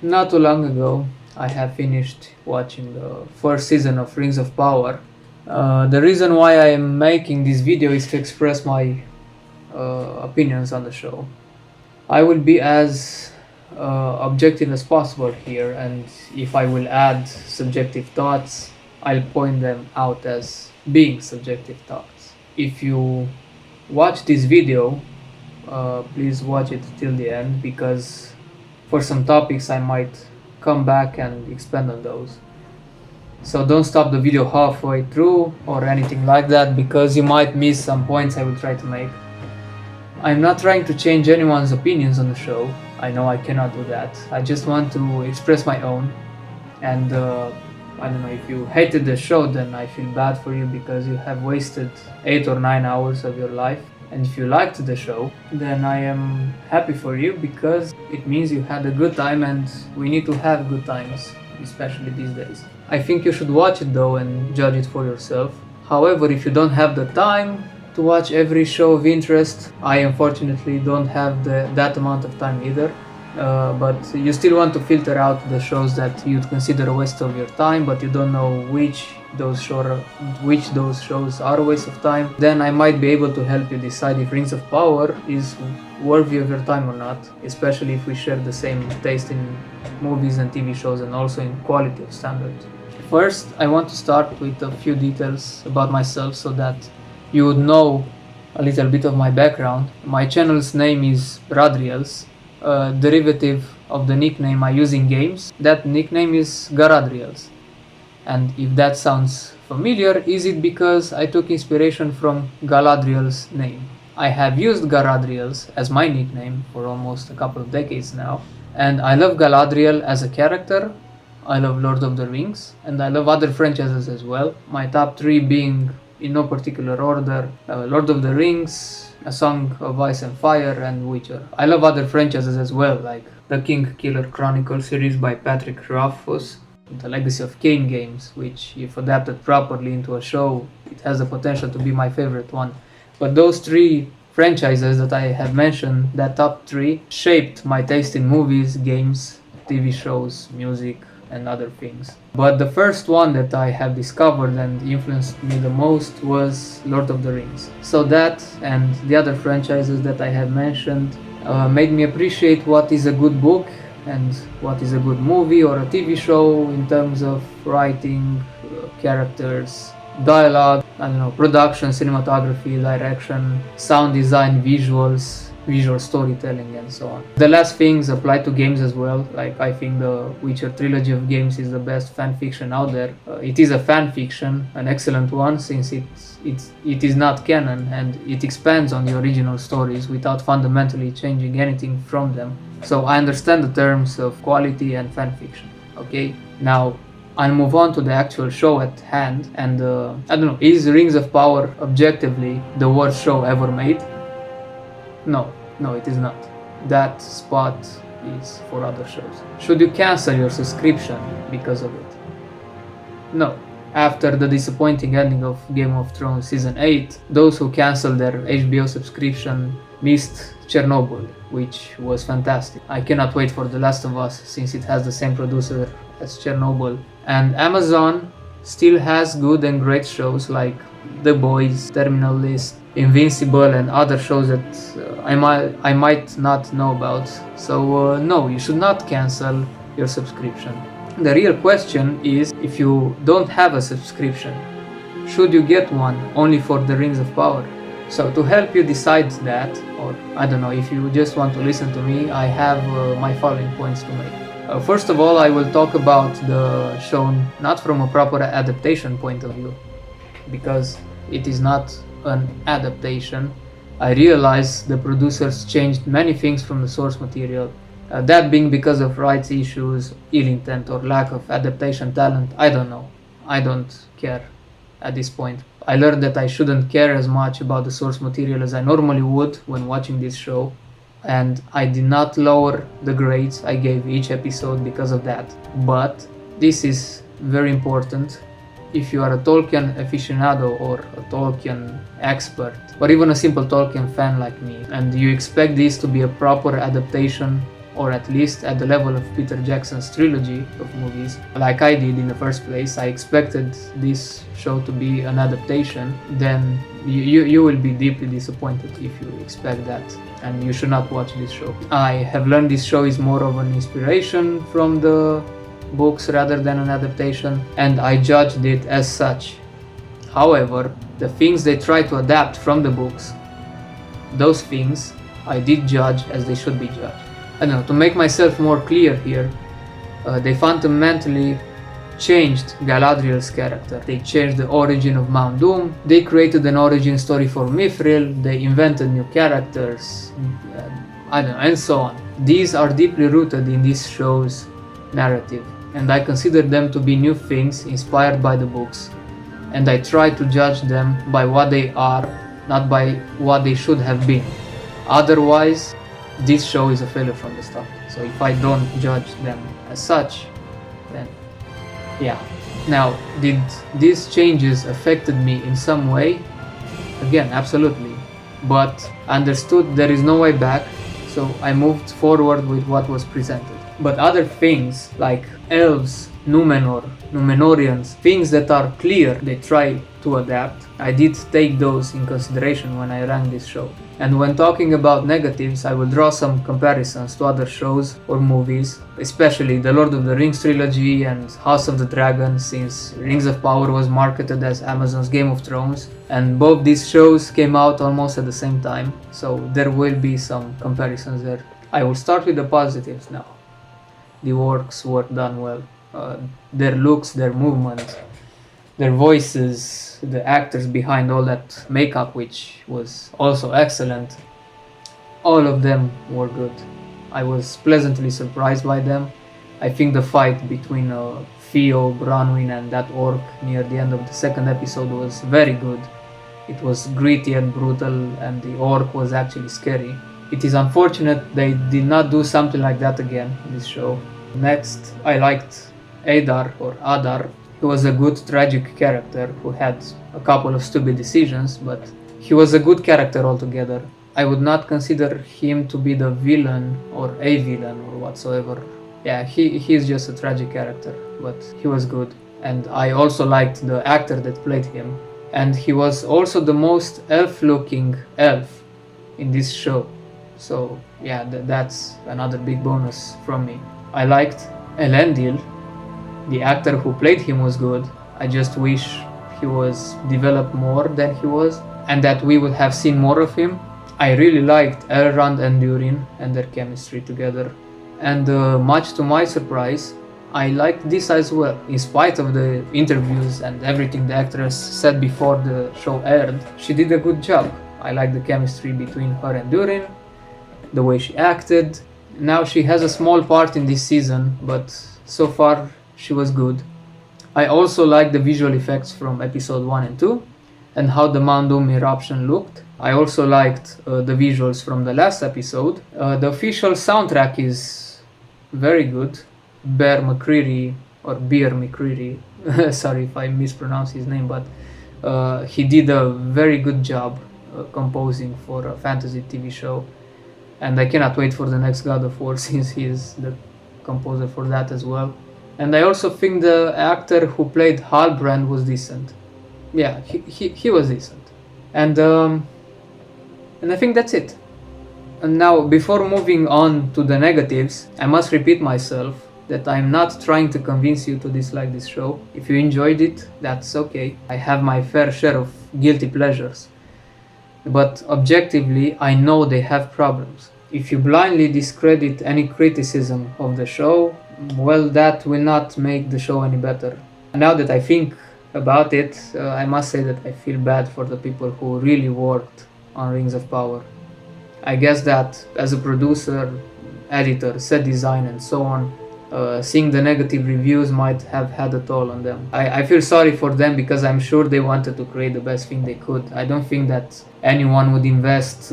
Not too long ago, I have finished watching the first season of Rings of Power. The reason why I am making this video is to express my opinions on the show. I will be as objective as possible here, and if I will add subjective thoughts, I'll point them out as being subjective thoughts. If you watch this video, please watch it till the end, because for some topics I might come back and expand on those. So don't stop the video halfway through or anything like that, because you might miss some points I will try to make. I'm not trying to change anyone's opinions on the show. I know I cannot do that. I just want to express my own. And I don't know, if you hated the show, then I feel bad for you, because you have wasted 8 or 9 hours of your life. And if you liked the show, then I am happy for you, because it means you had a good time, and we need to have good times, especially these days. I think you should watch it though and judge it for yourself. However, if you don't have the time to watch every show of interest, I unfortunately don't have that amount of time either. But you still want to filter out the shows that you'd consider a waste of your time, but you don't know which those shows are a waste of time, then I might be able to help you decide if Rings of Power is worthy of your time or not, especially if we share the same taste in movies and TV shows, and also in quality of standard. First, I want to start with a few details about myself so that you would know a little bit of my background. My channel's name is Radriels, a derivative of the nickname I use in games. That nickname is Garadriels. And if that sounds familiar, is it because I took inspiration from Galadriel's name? I have used Galadriels as my nickname for almost a couple of decades now, and I love Galadriel as a character. I love Lord of the Rings, and I love other franchises as well. My top 3 being, in no particular order, Lord of the Rings, A Song of Ice and Fire, and Witcher. I love other franchises as well, like the King Killer Chronicles series by Patrick Rothfuss, the Legacy of Kain games, which, if adapted properly into a show, it has the potential to be my favorite one. But those 3 franchises that I have mentioned, that top 3, shaped my taste in movies, games, TV shows, music, and other things. But the first one that I have discovered and influenced me the most was Lord of the Rings. So that and the other franchises that I have mentioned made me appreciate what is a good book and what is a good movie or a TV show in terms of writing, characters, dialogue, production, cinematography, direction, sound design, visuals, visual storytelling, and so on. The last things apply to games as well. Like, I think the Witcher trilogy of games is the best fan fiction out there. It is a fan fiction, an excellent one, since it is not canon, and it expands on the original stories without fundamentally changing anything from them. So I understand the terms of quality and fan fiction. Okay, now I'll move on to the actual show at hand, and is Rings of Power objectively the worst show ever made? No, it is not. That spot is for other shows. Should you cancel your subscription because of it? No. After the disappointing ending of Game of Thrones Season 8, those who cancelled their HBO subscription missed Chernobyl, which was fantastic. I cannot wait for The Last of Us, since it has the same producer as Chernobyl. And Amazon still has good and great shows like The Boys, Terminal List, Invincible, and other shows that I might not know about. So no, you should not cancel your subscription. The real question is, if you don't have a subscription, should you get one only for the Rings of Power? So to help you decide that, or if you just want to listen to me, I have my following points to make. First of all, I will talk about the show not from a proper adaptation point of view, because it is not an adaptation. I realize the producers changed many things from the source material, that being because of rights issues, ill intent, or lack of adaptation talent. I don't know. I don't care at this point. I learned that I shouldn't care as much about the source material as I normally would when watching this show, and I did not lower the grades I gave each episode because of that. But this is very important. If you are a Tolkien aficionado or a Tolkien expert, or even a simple Tolkien fan like me, and you expect this to be a proper adaptation or at least at the level of Peter Jackson's trilogy of movies, like I did in the first place. I expected this show to be an adaptation, then you will be deeply disappointed if you expect that, and you should not watch this show. I have learned this show is more of an inspiration from the books rather than an adaptation, and I judged it as such. However, the things they try to adapt from the books, those things I did judge as they should be judged. I don't know, to make myself more clear here, they fundamentally changed Galadriel's character. They changed the origin of Mount Doom, they created an origin story for Mithril, they invented new characters, I don't know, and so on. These are deeply rooted in this show's narrative, and I consider them to be new things inspired by the books, and I try to judge them by what they are, not by what they should have been. Otherwise, this show is a failure from the start. So if I don't judge them as such, then yeah. Now, did these changes affected me in some way? Again, absolutely. But I understood there is no way back, so I moved forward with what was presented. But other things like elves, Numenor, Numenorians, things that are clear they try to adapt, I did take those in consideration when I ranked this show. And when talking about negatives, I will draw some comparisons to other shows or movies, especially the Lord of the Rings trilogy and House of the Dragon, since Rings of Power was marketed as Amazon's Game of Thrones, and both these shows came out almost at the same time, so there will be some comparisons there. I will start with the positives now. The orcs were done well. Their looks, their movement, their voices, the actors behind all that makeup, which was also excellent, all of them were good. I was pleasantly surprised by them. I think the fight between Theo, Bronwyn and that orc near the end of the second episode was very good. It was gritty and brutal, and the orc was actually scary. It is unfortunate they did not do something like that again in this show. Next, I liked Adar or Adar. He was a good tragic character who had a couple of stupid decisions, but he was a good character altogether. I would not consider him to be the villain or a villain or whatsoever. Yeah, he is just a tragic character, but he was good. And I also liked the actor that played him. And he was also the most elf-looking elf in this show. So yeah, that's another big bonus from me. I liked Elendil. The actor who played him was good. I just wish he was developed more than he was, and that we would have seen more of him. I really liked Elrond and Durin and their chemistry together. And much to my surprise, I liked this as well. In spite of the interviews and everything the actress said before the show aired, she did a good job. I liked the chemistry between her and Durin, the way she acted. Now she has a small part in this season, but so far she was good. I also liked the visual effects from episode 1 and 2 and how the Mount Doom eruption looked. I also liked the visuals from the last episode. The official soundtrack is very good. Bear McCreary, sorry if I mispronounce his name, but he did a very good job composing for a fantasy TV show. And I cannot wait for the next God of War since he is the composer for that as well. And I also think the actor who played Halbrand was decent. Yeah, he was decent. And I think that's it. And now, before moving on to the negatives, I must repeat myself that I'm not trying to convince you to dislike this show. If you enjoyed it, that's okay. I have my fair share of guilty pleasures. But objectively, I know they have problems. If you blindly discredit any criticism of the show, well, that will not make the show any better. Now that I think about it, I must say that I feel bad for the people who really worked on Rings of Power. I guess that as a producer, editor, set design and so on, seeing the negative reviews might have had a toll on them. I feel sorry for them because I'm sure they wanted to create the best thing they could. I don't think that anyone would invest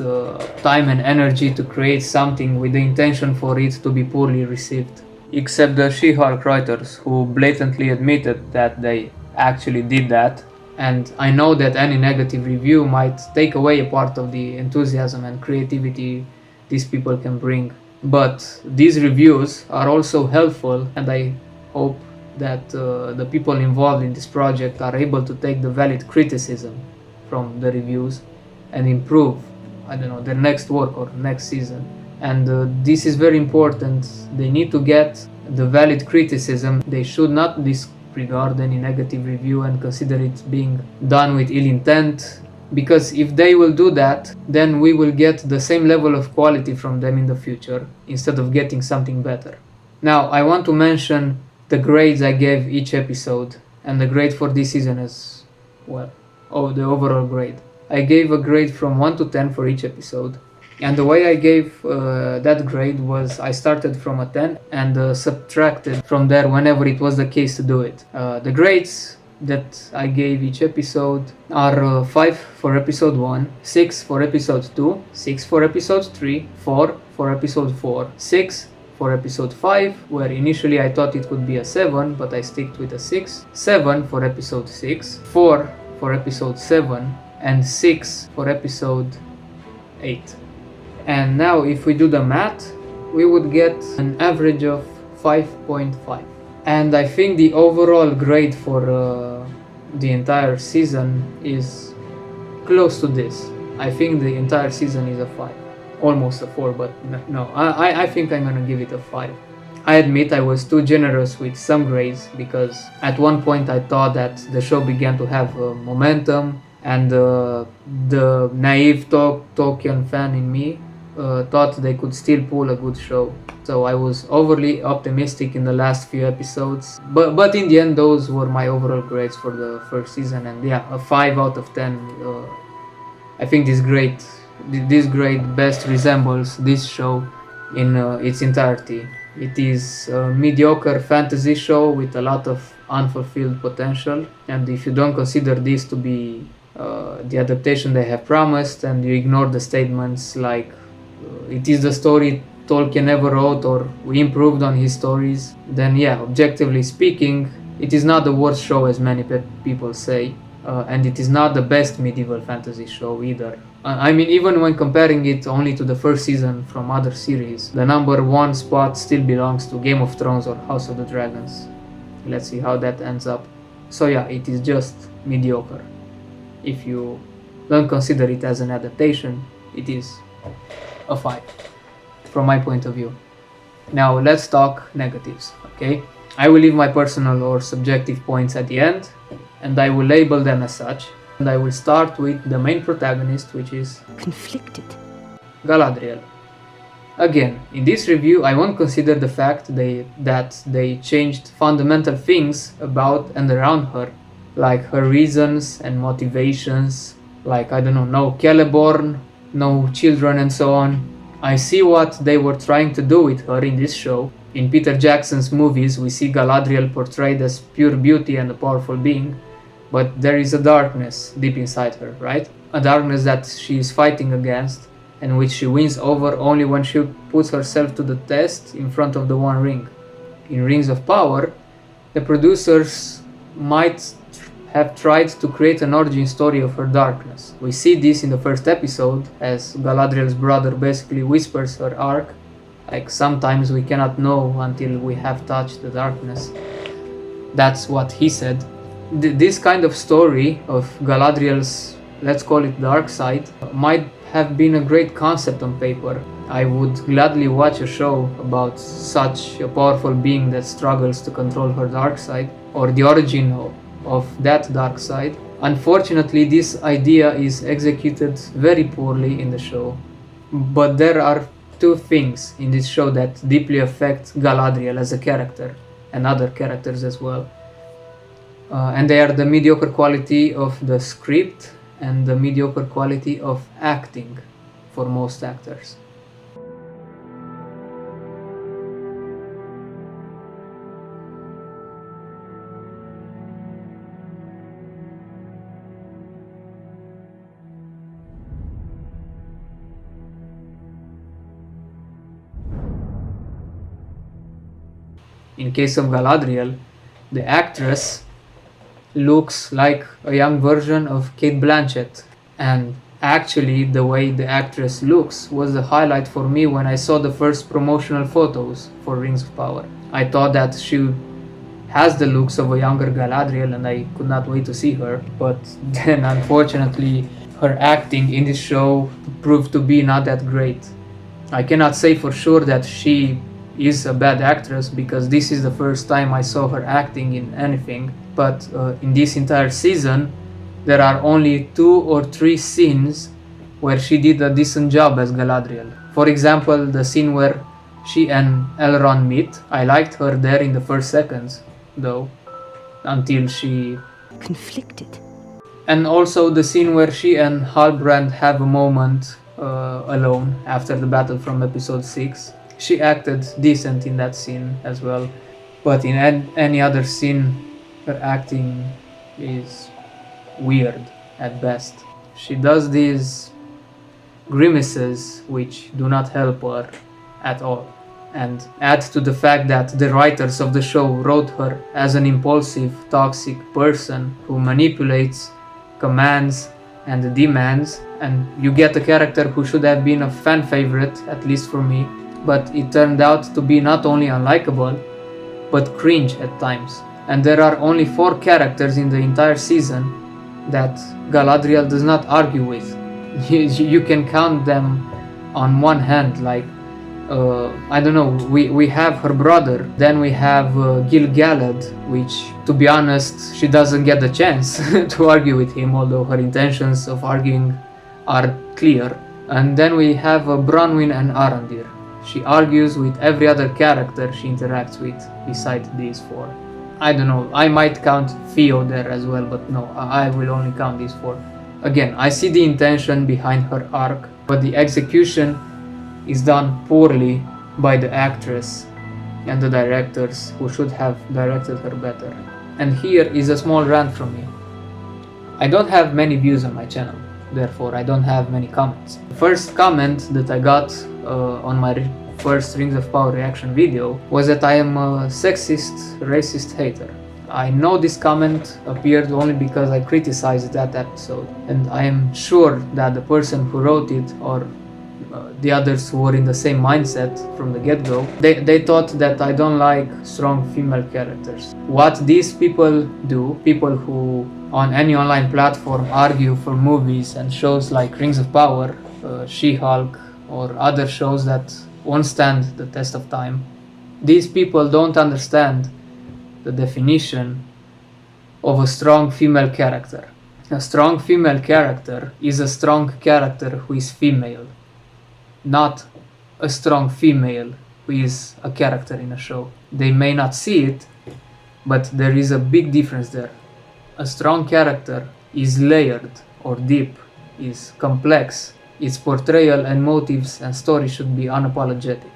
time and energy to create something with the intention for it to be poorly received. Except the She-Hulk writers, who blatantly admitted that they actually did that. And I know that any negative review might take away a part of the enthusiasm and creativity these people can bring. But these reviews are also helpful, and I hope that the people involved in this project are able to take the valid criticism from the reviews and improve, I don't know, their next work or next season. And this is very important. They need to get the valid criticism. They should not disregard any negative review and consider it being done with ill intent, because if they will do that, then we will get the same level of quality from them in the future instead of getting something better. Now, I want to mention the grades I gave each episode and the grade for this season as well. Oh, the overall grade. I gave a grade from 1 to 10 for each episode. And the way I gave that grade was I started from a 10 and subtracted from there whenever it was the case to do it. The grades that I gave each episode are 5 for episode 1, 6 for episode 2, 6 for episode 3, 4 for episode 4, 6 for episode 5, where initially I thought it would be a 7, but I stick with a 6, 7 for episode 6, 4 for episode 7, and 6 for episode 8. And now if we do the math, we would get an average of 5.5. And I think the overall grade for the entire season is close to this. I think the entire season is a 5. Almost a 4, but no, I think I'm gonna give it a 5. I admit I was too generous with some grades, because at one point I thought that the show began to have momentum, and the naive Tolkien fan in me thought they could still pull a good show. So I was overly optimistic in the last few episodes, but in the end those were my overall grades for the first season, and yeah, a 5 out of 10. I think this grade best resembles this show in its entirety. It is a mediocre fantasy show with a lot of unfulfilled potential, and if you don't consider this to be the adaptation they have promised, and you ignore the statements like it is the story Tolkien ever wrote, or we improved on his stories, then yeah, objectively speaking, it is not the worst show as many people say, and it is not the best medieval fantasy show either. I mean, even when comparing it only to the first season from other series, the number 1 spot still belongs to Game of Thrones or House of the Dragons. Let's see how that ends up. So yeah, it is just mediocre. If you don't consider it as an adaptation, it is a 5 from my point of view. Now let's talk negatives, okay? I will leave my personal or subjective points at the end, and I will label them as such. And I will start with the main protagonist, which is conflicted Galadriel. Again, in this review I won't consider the fact that they changed fundamental things about and around her, like her reasons and motivations, like, I don't know, no Celeborn, no children and so on. I see what they were trying to do with her in this show. In Peter Jackson's movies we see Galadriel portrayed as pure beauty and a powerful being, but there is a darkness deep inside her, right? A darkness that she is fighting against, and which she wins over only when she puts herself to the test in front of the One Ring. In Rings of Power, the producers might have tried to create an origin story of her darkness. We see this in the first episode, as Galadriel's brother basically whispers her arc, like sometimes we cannot know until we have touched the darkness. That's what he said. This kind of story of Galadriel's, let's call it dark side, might have been a great concept on paper. I would gladly watch a show about such a powerful being that struggles to control her dark side, or the origin of that dark side. Unfortunately, this idea is executed very poorly in the show. But there are two things in this show that deeply affect Galadriel as a character, and other characters as well. And they are the mediocre quality of the script and the mediocre quality of acting for most actors. In case of Galadriel, the actress looks like a young version of Kate Blanchett, and Actually, the way the actress looks was the highlight for me when I saw the first promotional photos for Rings of Power. I thought that she has the looks of a younger Galadriel and I could not wait to see her, but then unfortunately her acting in this show proved to be not that great. I cannot say for sure that she is a bad actress because this is the first time I saw her acting in anything, but in this entire season there are only 2 or 3 scenes where she did a decent job as Galadriel. For example, the scene where she and Elrond meet. I liked her there in the first seconds, though, until she... conflicted. And also the scene where she and Halbrand have a moment alone after the battle from episode 6. She acted decent in that scene as well, but in any other scene her acting is weird at best. She does these grimaces which do not help her at all, and add to the fact that the writers of the show wrote her as an impulsive, toxic person who manipulates, commands and demands, and you get a character who should have been a fan favorite, at least for me, but it turned out to be not only unlikable but cringe at times. And there are only 4 characters in the entire season that Galadriel does not argue with. You can count them on one hand, like I don't know, we have her brother, then we have Gil-galad, which, to be honest, she doesn't get the chance to argue with him, although her intentions of arguing are clear. And then we have Bronwyn and Arondir. She argues with every other character she interacts with besides these 4. I don't know, I might count Theo there as well, but no, I will only count these 4. Again, I see the intention behind her arc, but the execution is done poorly by the actress and the directors who should have directed her better. And here is a small rant from me. I don't have many views on my channel, therefore I don't have many comments. The first comment that I got on my first Rings of Power reaction video was that I am a sexist, racist hater. I know this comment appeared only because I criticized that episode, and I am sure that the person who wrote it, or the others who were in the same mindset from the get-go, they thought that I don't like strong female characters. What these people do, people who on any online platform argue for movies and shows like Rings of Power, She-Hulk, or other shows that won't stand the test of time, these people don't understand the definition of a strong female character. A strong female character is a strong character who is female, not a strong female who is a character in a show. They may not see it, but there is a big difference there. A strong character is layered or deep, is complex. Its portrayal and motives and story should be unapologetic.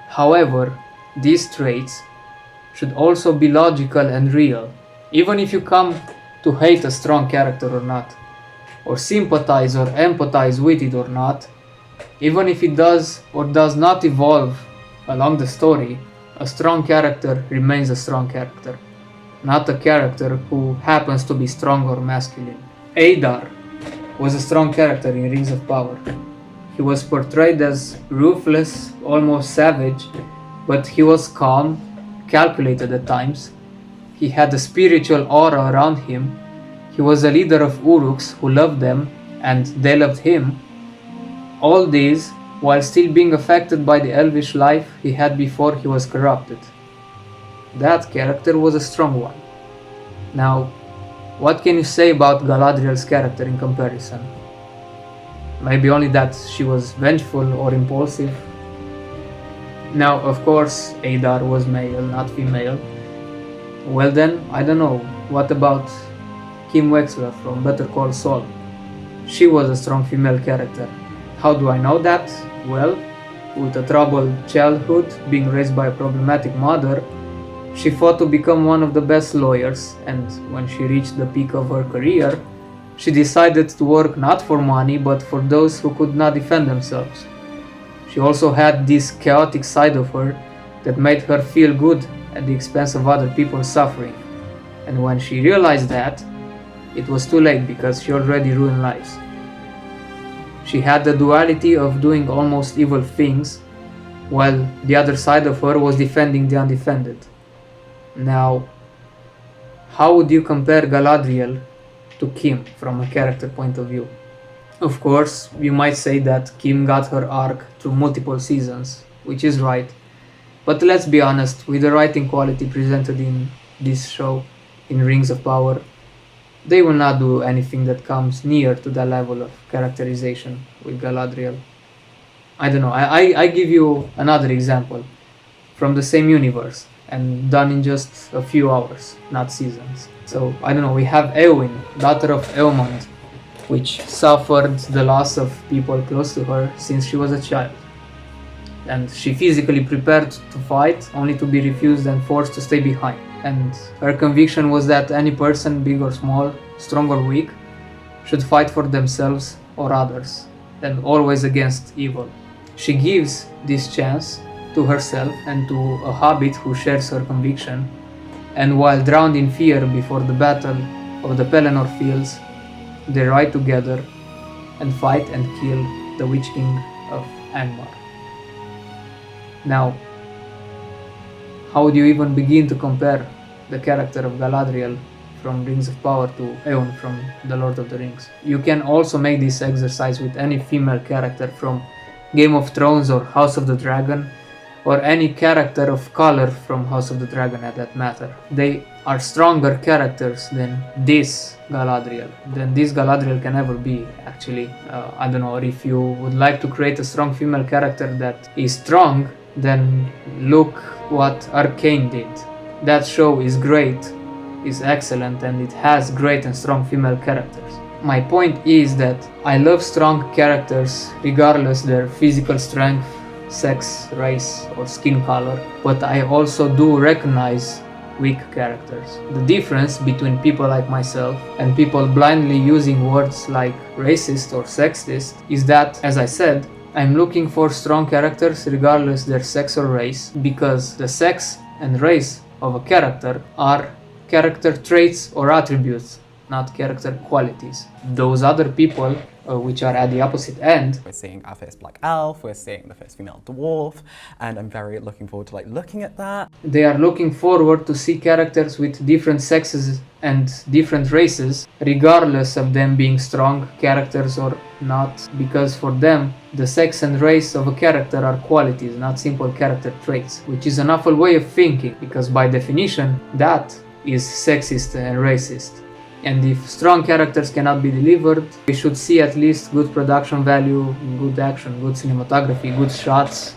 However, these traits should also be logical and real. Even if you come to hate a strong character or not, or sympathize or empathize with it or not, even if it does or does not evolve along the story, a strong character remains a strong character, not a character who happens to be strong or masculine. Adar was a strong character in Rings of Power. He was portrayed as ruthless, almost savage, but he was calm, calculated at times. He had a spiritual aura around him. He was a leader of Uruks who loved them, and they loved him. All these while still being affected by the elvish life he had before he was corrupted. That character was a strong one. Now, what can you say about Galadriel's character in comparison? Maybe only that she was vengeful or impulsive. Now, of course, Adar was male, not female. Well then, I don't know, what about Kim Wexler from Better Call Saul? She was a strong female character. How do I know that? Well, with a troubled childhood, being raised by a problematic mother, she fought to become one of the best lawyers, and when she reached the peak of her career, she decided to work not for money but for those who could not defend themselves. She also had this chaotic side of her that made her feel good at the expense of other people's suffering, and when she realized that, it was too late because she already ruined lives. She had the duality of doing almost evil things, while the other side of her was defending the undefended. Now, how would you compare Galadriel to Kim from a character point of view? Of course, you might say that Kim got her arc through multiple seasons, which is right. But let's be honest, with the writing quality presented in this show, in Rings of Power, they will not do anything that comes near to that level of characterization with Galadriel. I don't know, I give you another example from the same universe and done in just a few hours, not seasons. So, I don't know, we have Eowyn, daughter of Eomund, which suffered the loss of people close to her since she was a child. And she physically prepared to fight, only to be refused and forced to stay behind. And her conviction was that any person, big or small, strong or weak, should fight for themselves or others, and always against evil. She gives this chance to herself and to a hobbit who shares her conviction, and while drowned in fear before the battle of the Pelennor fields, they ride together and fight and kill the Witch King of Angmar. Now, how would you even begin to compare the character of Galadriel from Rings of Power to Eowyn from The Lord of the Rings? You can also make this exercise with any female character from Game of Thrones or House of the Dragon, or any character of color from House of the Dragon at that matter. They are stronger characters than this Galadriel can ever be, actually. I don't know, if you would like to create a strong female character that is strong, then look what Arcane did. That show is great, is excellent, and it has great and strong female characters. My point is that I love strong characters regardless their physical strength, sex, race, or skin color, but I also do recognize weak characters. The difference between people like myself and people blindly using words like racist or sexist is that, as I said, I'm looking for strong characters regardless their sex or race, because the sex and race of a character are character traits or attributes, not character qualities. Those other people, which are at the opposite end. We're seeing our first black elf, we're seeing the first female dwarf, and I'm very looking forward to looking at that. They are looking forward to see characters with different sexes and different races, regardless of them being strong characters or not, because for them, the sex and race of a character are qualities, not simple character traits, which is an awful way of thinking, because by definition, that is sexist and racist. And if strong characters cannot be delivered, we should see at least good production value, good action, good cinematography, good shots.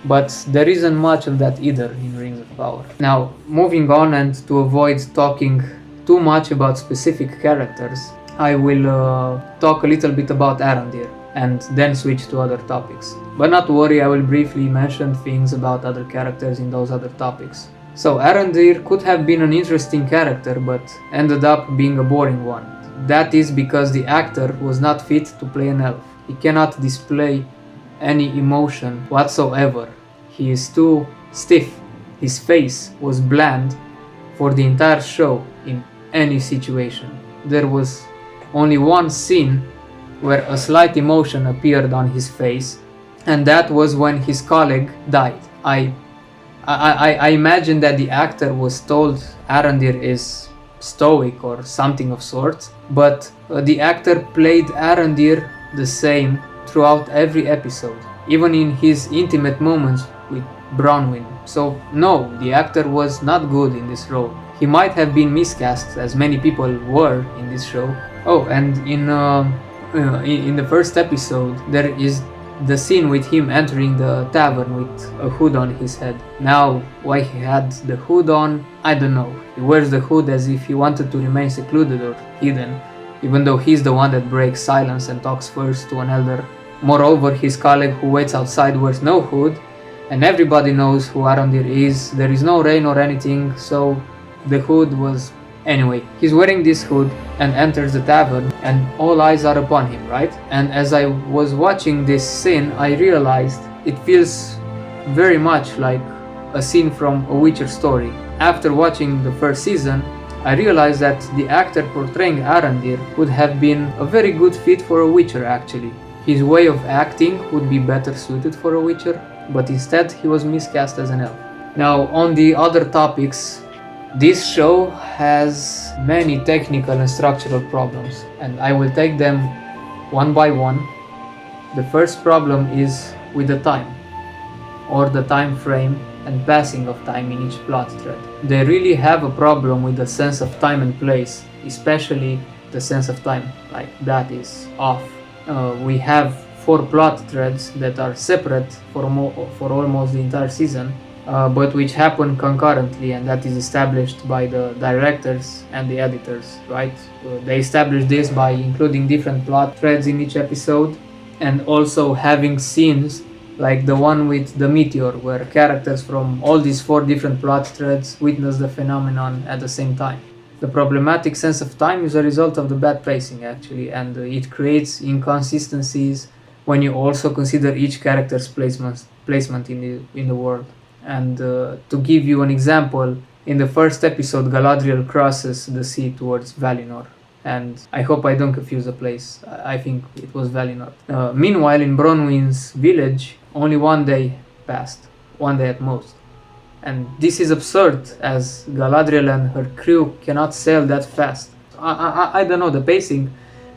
But there isn't much of that either in Rings of Power. Now, moving on, and to avoid talking too much about specific characters, I will talk a little bit about Arondir and then switch to other topics. But not to worry, I will briefly mention things about other characters in those other topics. So Arondir could have been an interesting character, but ended up being a boring one. That is because the actor was not fit to play an elf. He cannot display any emotion whatsoever. He is too stiff. His face was bland for the entire show in any situation. There was only one scene where a slight emotion appeared on his face, and that was when his colleague died. I imagine that the actor was told Arondir is stoic or something of sorts, but the actor played Arondir the same throughout every episode, even in his intimate moments with Bronwyn. So no, the actor was not good in this role. He might have been miscast, as many people were in this show. Oh, and in the first episode, there is the scene with him entering the tavern with a hood on his head. Now, why he had the hood on, I don't know. He wears the hood as if he wanted to remain secluded or hidden, even though he's the one that breaks silence and talks first to an elder. Moreover, his colleague who waits outside wears no hood, and everybody knows who Arondir is. There is no rain or anything, so the hood was... Anyway, he's wearing this hood and enters the tavern, and all eyes are upon him, right? And as I was watching this scene, I realized it feels very much like a scene from a Witcher story. After watching the first season, I realized that the actor portraying Arondir would have been a very good fit for a Witcher, actually. His way of acting would be better suited for a Witcher, but instead he was miscast as an elf. Now, on the other topics, this show has many technical and structural problems, and I will take them one by one. The first problem is with the time, or the time frame and passing of time in each plot thread. They really have a problem with the sense of time and place, especially the sense of time, like that is off. We have 4 plot threads that are separate for almost the entire season, but which happen concurrently, and that is established by the directors and the editors, right? They establish this by including different plot threads in each episode, and also having scenes like the one with the Meteor, where characters from all these 4 different plot threads witness the phenomenon at the same time. The problematic sense of time is a result of the bad pacing, actually, and it creates inconsistencies when you also consider each character's placement in the world. And to give you an example, in the first episode, Galadriel crosses the sea towards Valinor, and I hope I don't confuse the place. I think it was Valinor. Meanwhile, in Bronwyn's village, only 1 day passed, 1 day at most. And this is absurd, as Galadriel and her crew cannot sail that fast. I don't know, the pacing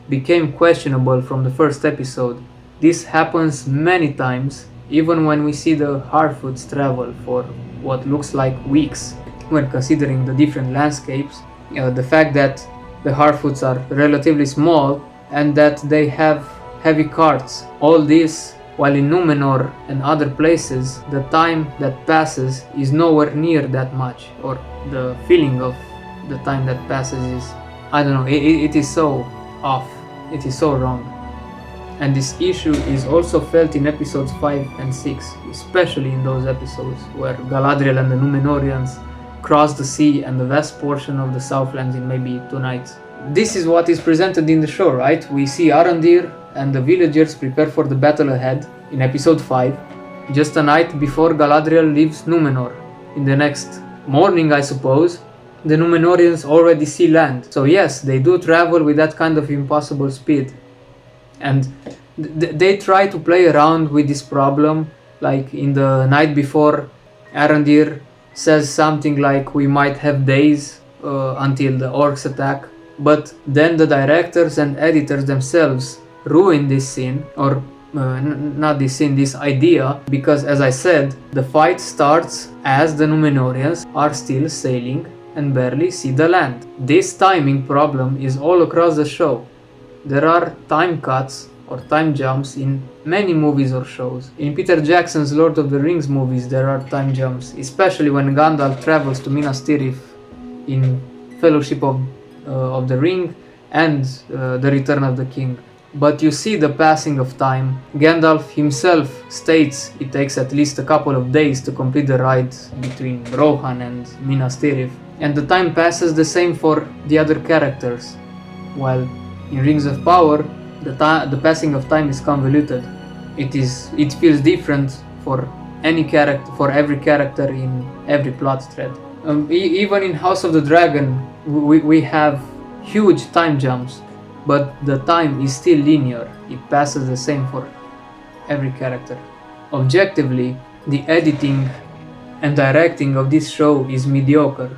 became questionable from the first episode. This happens many times, even when we see the Harfoots travel for what looks like weeks. When considering the different landscapes, the fact that the Harfoots are relatively small and that they have heavy carts, all this while in Númenor and other places the time that passes is nowhere near that much, or the feeling of the time that passes is, I don't know, it is so off, it is so wrong. And this issue is also felt in episodes 5 and 6, especially in those episodes where Galadriel and the Númenóreans cross the sea and the vast portion of the Southlands in maybe 2 nights. This is what is presented in the show, right? We see Arondir and the villagers prepare for the battle ahead in episode 5, just a night before Galadriel leaves Númenor. In the next morning, I suppose, the Númenóreans already see land. So yes, they do travel with that kind of impossible speed. And they try to play around with this problem, like in the night before, Arondir says something like we might have days until the orcs attack, but then the directors and editors themselves ruin this scene, or not this scene, this idea, because as I said, the fight starts as the Númenóreans are still sailing and barely see the land. This timing problem is all across the show. There are time cuts or time jumps in many movies or shows. In Peter Jackson's Lord of the Rings movies there are time jumps, especially when Gandalf travels to Minas Tirith in Fellowship of the Ring and The Return of the King. But you see the passing of time. Gandalf himself states it takes at least a couple of days to complete the ride between Rohan and Minas Tirith, and the time passes the same for the other characters, while in Rings of Power the passing of time is convoluted. It feels different for every character in every plot thread. Even in House of the Dragon we have huge time jumps, but the time is still linear. It passes the same for every character. Objectively, the editing and directing of this show is mediocre.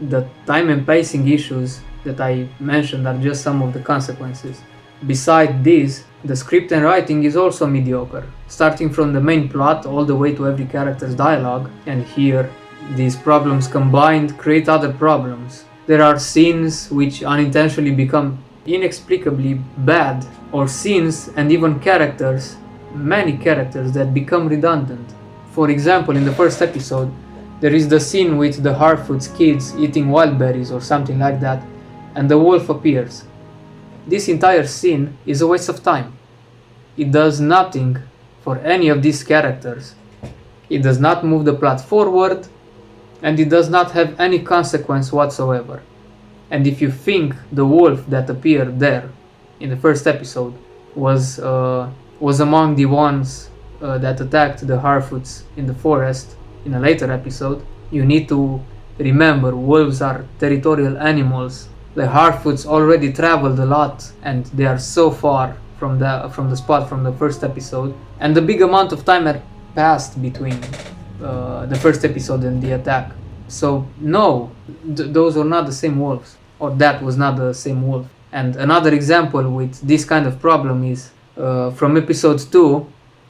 The time and pacing issues that I mentioned are just some of the consequences. Besides this, the script and writing is also mediocre, starting from the main plot all the way to every character's dialogue, and here these problems combined create other problems. There are scenes which unintentionally become inexplicably bad, or scenes and even characters, many characters that become redundant. For example, in the first episode, there is the scene with the Harfoot's kids eating wild berries or something like that, and the wolf appears. This entire scene is a waste of time. It does nothing for any of these characters. It does not move the plot forward, and it does not have any consequence whatsoever. And if you think the wolf that appeared there in the first episode was among the ones that attacked the Harfoots in the forest in a later episode, you need to remember wolves are territorial animals. The Harfoots already traveled a lot, and they are so far from the spot from the first episode, and a big amount of time had passed between the first episode and the attack. So no, those were not the same wolves, or that was not the same wolf. And another example with this kind of problem is from episode 2,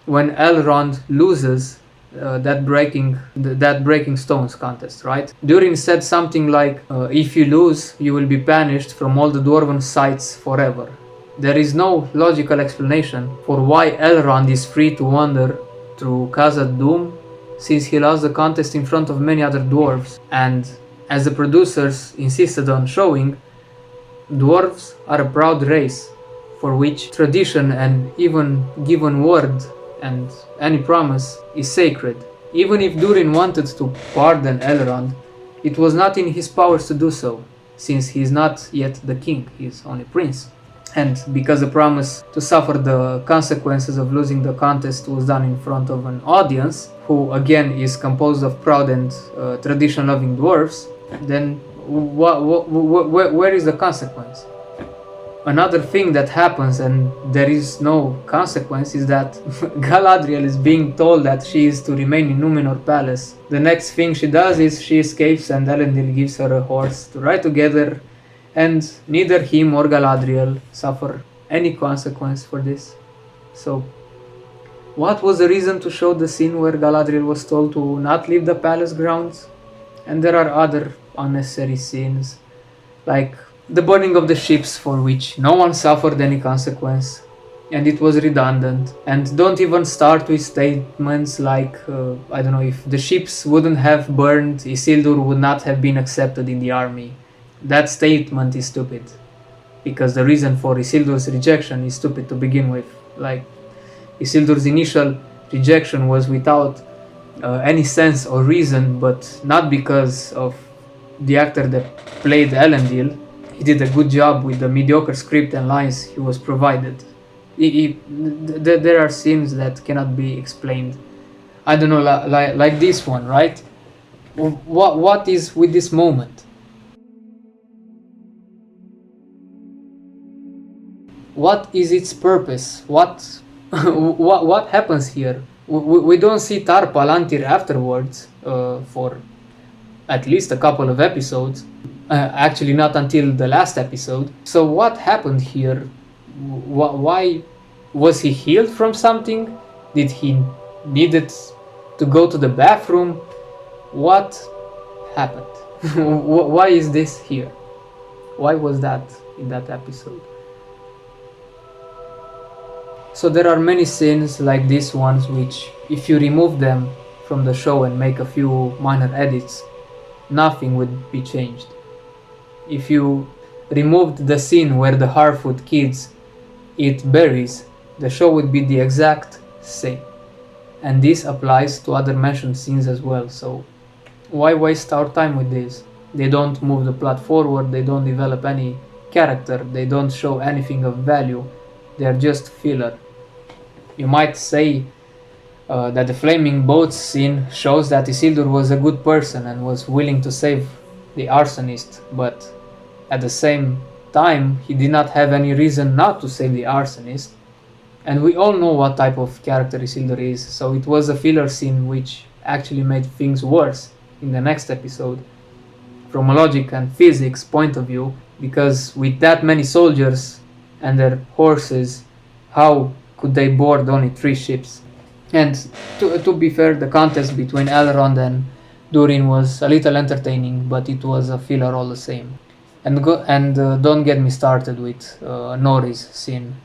when Elrond loses that breaking stones contest, right? Durin said something like, if you lose, you will be banished from all the dwarven sites forever. There is no logical explanation for why Elrond is free to wander through Khazad Dûm, since he lost the contest in front of many other dwarves, and as the producers insisted on showing, dwarves are a proud race for which tradition and even given word and any promise is sacred. Even if Durin wanted to pardon Elrond, it was not in his powers to do so, since he is not yet the king, he is only prince. And because the promise to suffer the consequences of losing the contest was done in front of an audience, who again is composed of proud and tradition-loving dwarves, then where is the consequence? Another thing that happens and there is no consequence is that Galadriel is being told that she is to remain in Númenor Palace. The next thing she does is she escapes and Elendil gives her a horse to ride together, and neither him or Galadriel suffer any consequence for this. So what was the reason to show the scene where Galadriel was told to not leave the palace grounds? And there are other unnecessary scenes, like the burning of the ships, for which no one suffered any consequence, and it was redundant. And don't even start with statements like, I don't know, if the ships wouldn't have burned, Isildur would not have been accepted in the army. That statement is stupid, because the reason for Isildur's rejection is stupid to begin with. Like, Isildur's initial rejection was without any sense or reason, but not because of the actor that played Elendil. He did a good job with the mediocre script and lines he was provided. There are scenes that cannot be explained. I don't know, like this one, right? What is with this moment? What is its purpose? What happens here? We don't see Tar Palantir afterwards for at least a couple of episodes. Actually not until the last episode. So what happened here? Why was he healed from something? Did he needed to go to the bathroom? What happened? Why is this here? Why was that in that episode? So there are many scenes like these ones which, if you remove them from the show and make a few minor edits, nothing would be changed. If you removed the scene where the Harfoot kids eat berries, the show would be the exact same. And this applies to other mentioned scenes as well, so why waste our time with this? They don't move the plot forward, they don't develop any character, they don't show anything of value, they are just filler. You might say that the flaming boats scene shows that Isildur was a good person and was willing to save the arsonist, but at the same time he did not have any reason not to save the arsonist, and we all know what type of character Isildur is, so it was a filler scene which actually made things worse in the next episode from a logic and physics point of view, because with that many soldiers and their horses, how could they board only 3 ships? And to be fair, the contest between Elrond and Durin was a little entertaining, but it was a filler all the same. And don't get me started with Nori's scene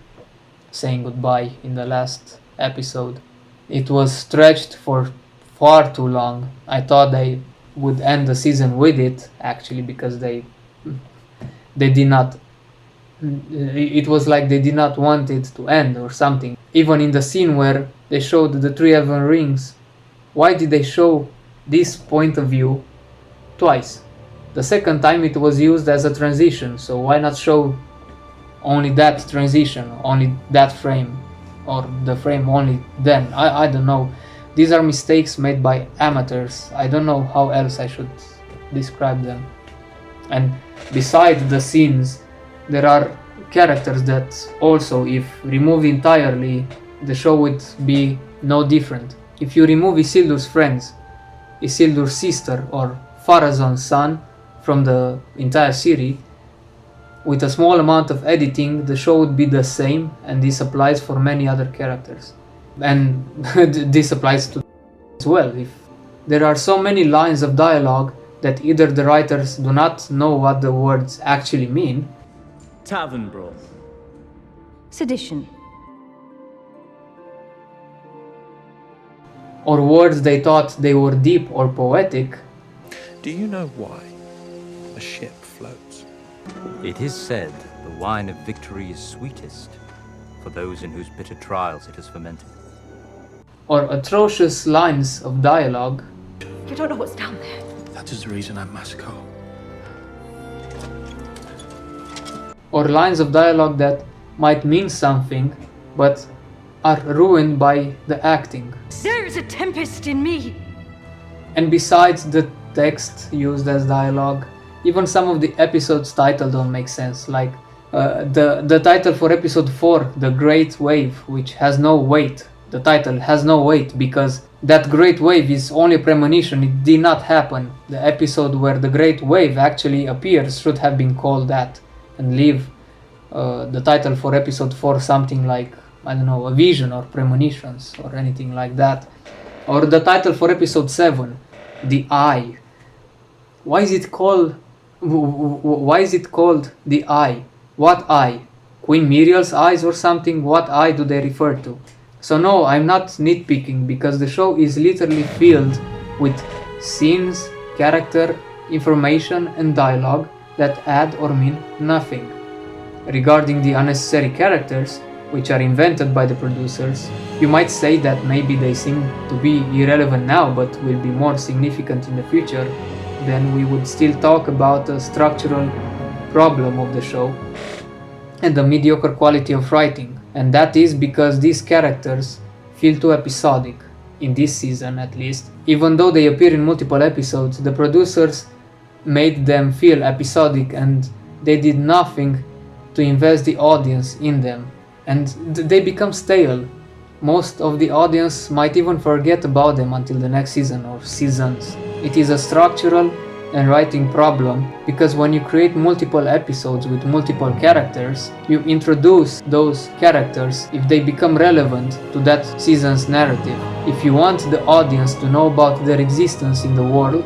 saying goodbye in the last episode. It was stretched for far too long. I thought they would end the season with it, actually, because they did not. It was like they did not want it to end or something. Even in the scene where they showed the 3 Elven rings, why did they show this point of view twice? The second time it was used as a transition, so why not show only that transition, only that frame, or the frame only then? I don't know. These are mistakes made by amateurs. I don't know how else I should describe them. And beside the scenes, there are characters that also, if removed entirely, the show would be no different. If you remove Isildur's friends, Isildur's sister, or Pharazôn's son from the entire series, with a small amount of editing, the show would be the same, and this applies for many other characters. And this applies to as well. If there are so many lines of dialogue that either the writers do not know what the words actually mean, Tavern brawl. Sedition. or words they thought they were deep or poetic, Do you know why a ship floats? It is said the wine of victory is sweetest for those in whose bitter trials it is fermented. or atrocious lines of dialogue, You don't know what's down there. That is the reason I must go. or lines of dialogue that might mean something but are ruined by the acting. There is a tempest in me. And besides the text used as dialogue, even some of the episodes' title don't make sense. Like the title for episode 4, The Great Wave, which has no weight. The title has no weight because that great wave is only a premonition. It did not happen. The episode where the great wave actually appears should have been called that, and leave the title for episode 4 something like, I don't know, a vision or premonitions or anything like that. Or the title for episode 7, The Eye. Why is it called The Eye? What eye? Queen Muriel's eyes or something? What eye do they refer to? So no, I'm not nitpicking, because the show is literally filled with scenes, character, information and dialogue that add or mean nothing. Regarding the unnecessary characters, which are invented by the producers, you might say that maybe they seem to be irrelevant now but will be more significant in the future. Then we would still talk about a structural problem of the show and the mediocre quality of writing. And that is because these characters feel too episodic, in this season at least. Even though they appear in multiple episodes, the producers made them feel episodic and they did nothing to invest the audience in them. And they become stale. Most of the audience might even forget about them until the next season or seasons. It is a structural and writing problem, because when you create multiple episodes with multiple characters, you introduce those characters if they become relevant to that season's narrative. If you want the audience to know about their existence in the world,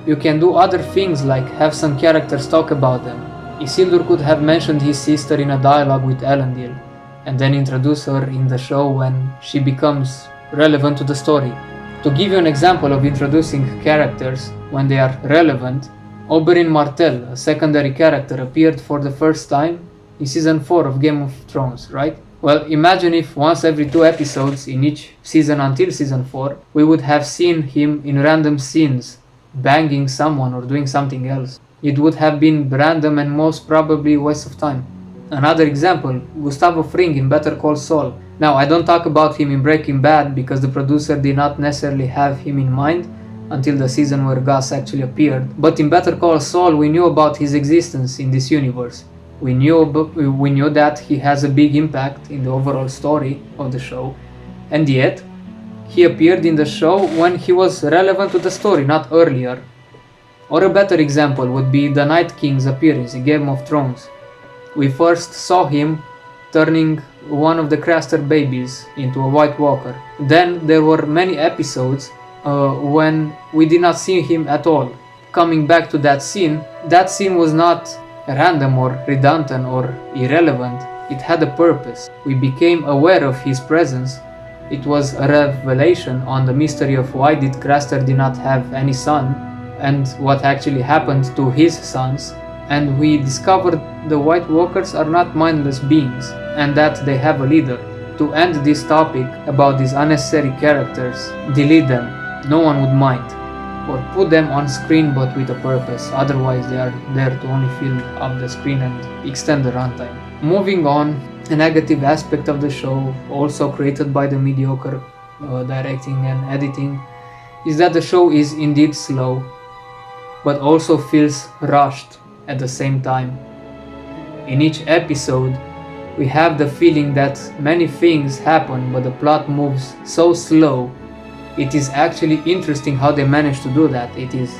you can do other things like have some characters talk about them. Isildur could have mentioned his sister in a dialogue with Elendil, and then introduce her in the show when she becomes relevant to the story. To give you an example of introducing characters when they are relevant, Oberyn Martell, a secondary character, appeared for the first time in season 4 of Game of Thrones, right? Well, imagine if once every 2 episodes in each season until season 4, we would have seen him in random scenes, banging someone or doing something else. It would have been random and most probably a waste of time. Another example, Gustavo Fring in Better Call Saul. Now, I don't talk about him in Breaking Bad because the producer did not necessarily have him in mind until the season where Gus actually appeared. But in Better Call Saul, we knew about his existence in this universe. We knew that he has a big impact in the overall story of the show, and yet he appeared in the show when he was relevant to the story, not earlier. Or a better example would be the Night King's appearance in Game of Thrones. We first saw him turning one of the Craster babies into a White Walker. Then there were many episodes when we did not see him at all. Coming back to that scene was not random or redundant or irrelevant. It had a purpose. We became aware of his presence. It was a revelation on the mystery of why did Craster did not have any son and what actually happened to his sons. And we discovered the White Walkers are not mindless beings and that they have a leader. To end this topic about these unnecessary characters, delete them, no one would mind. Or put them on screen but with a purpose, otherwise they are there to only fill up the screen and extend the runtime. Moving on, a negative aspect of the show, also created by the mediocre directing and editing, is that the show is indeed slow, but also feels rushed at the same time. In each episode, we have the feeling that many things happen, but the plot moves so slow. It is actually interesting how they manage to do that. It is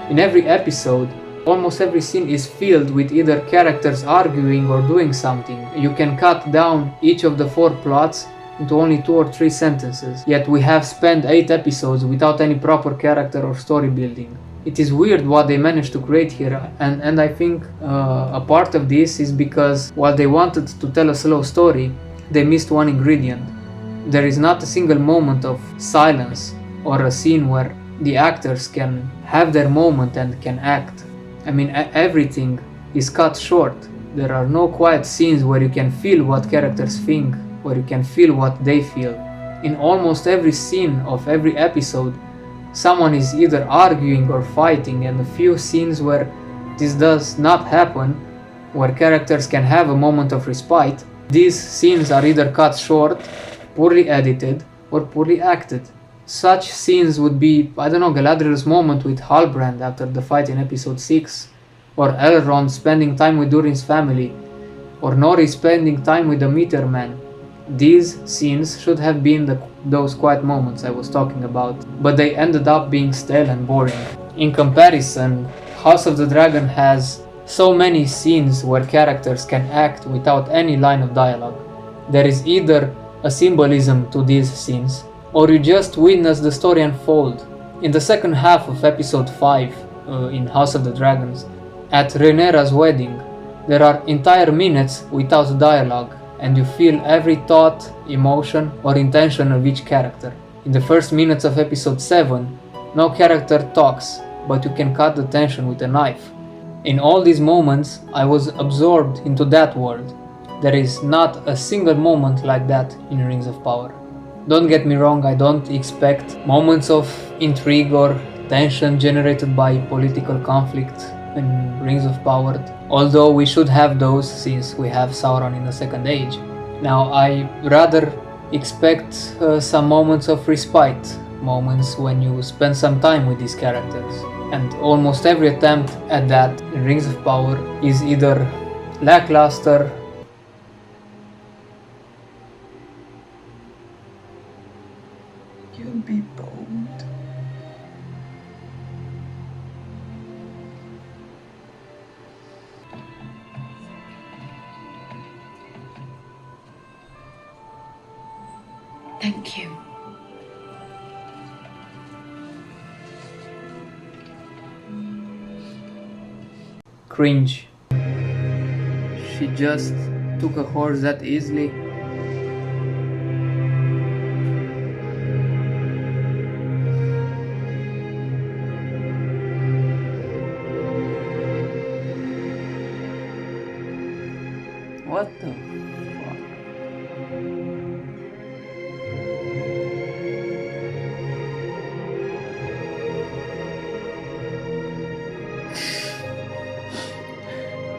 in every episode, almost every scene is filled with either characters arguing or doing something. You can cut down each of the 4 plots into only 2 or 3 sentences, yet we have spent 8 episodes without any proper character or story building. It is weird what they managed to create here, and I think a part of this is because while they wanted to tell a slow story, they missed one ingredient. There is not a single moment of silence or a scene where the actors can have their moment and can act. I mean, everything is cut short. There are no quiet scenes where you can feel what characters think, where you can feel what they feel. In almost every scene of every episode, someone is either arguing or fighting, and a few scenes where this does not happen, where characters can have a moment of respite, these scenes are either cut short, poorly edited, or poorly acted. Such scenes would be, Galadriel's moment with Halbrand after the fight in episode 6, or Elrond spending time with Durin's family, or Nori spending time with the Meteor Man. These scenes should have been those quiet moments I was talking about, but they ended up being stale and boring. In comparison, House of the Dragon has so many scenes where characters can act without any line of dialogue. There is either a symbolism to these scenes, or you just witness the story unfold. In the second half of episode 5 in House of the Dragons, at Rhaenyra's wedding, there are entire minutes without dialogue, and you feel every thought, emotion, or intention of each character. In the first minutes of episode 7, no character talks, but you can cut the tension with a knife. In all these moments, I was absorbed into that world. There is not a single moment like that in Rings of Power. Don't get me wrong, I don't expect moments of intrigue or tension generated by political conflict in Rings of Power, although we should have those since we have Sauron in the Second Age. Now, I rather expect some moments of respite, moments when you spend some time with these characters, and almost every attempt at that in Rings of Power is either lackluster, You'll be bold. Thank you. cringe. She just took a horse that easily. What the fuck?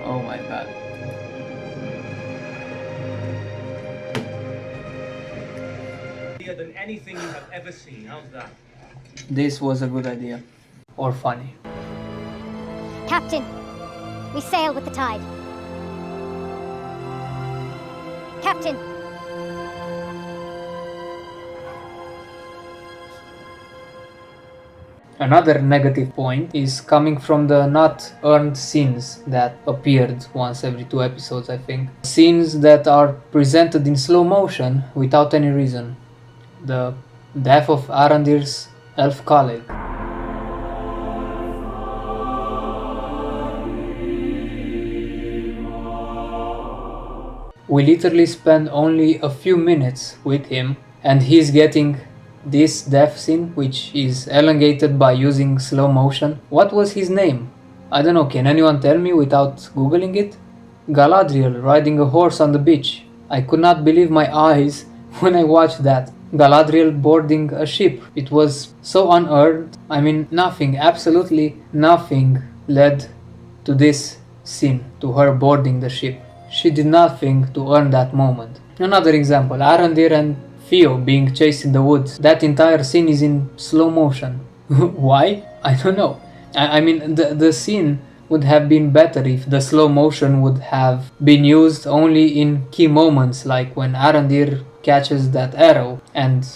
Oh my god. Than anything you have ever seen. How's that? This was a good idea. Or funny. Captain, we sail with the tide. Captain! Another negative point is coming from the not earned scenes that appeared once every 2 episodes, I think. Scenes that are presented in slow motion without any reason. The death of Arandir's elf colleague. We literally spend only a few minutes with him and he's getting this death scene, which is elongated by using slow motion. What was his name? I don't know, can anyone tell me without googling it? Galadriel riding a horse on the beach. I could not believe my eyes when I watched that. Galadriel boarding a ship. It was so unearned. I mean, nothing, absolutely nothing led to this scene, to her boarding the ship. She did nothing to earn that moment. Another example, Arandir and Theo being chased in the woods. That entire scene is in slow motion. Why? I don't know. I mean, the scene would have been better if the slow motion would have been used only in key moments, like when Arandir catches that arrow, and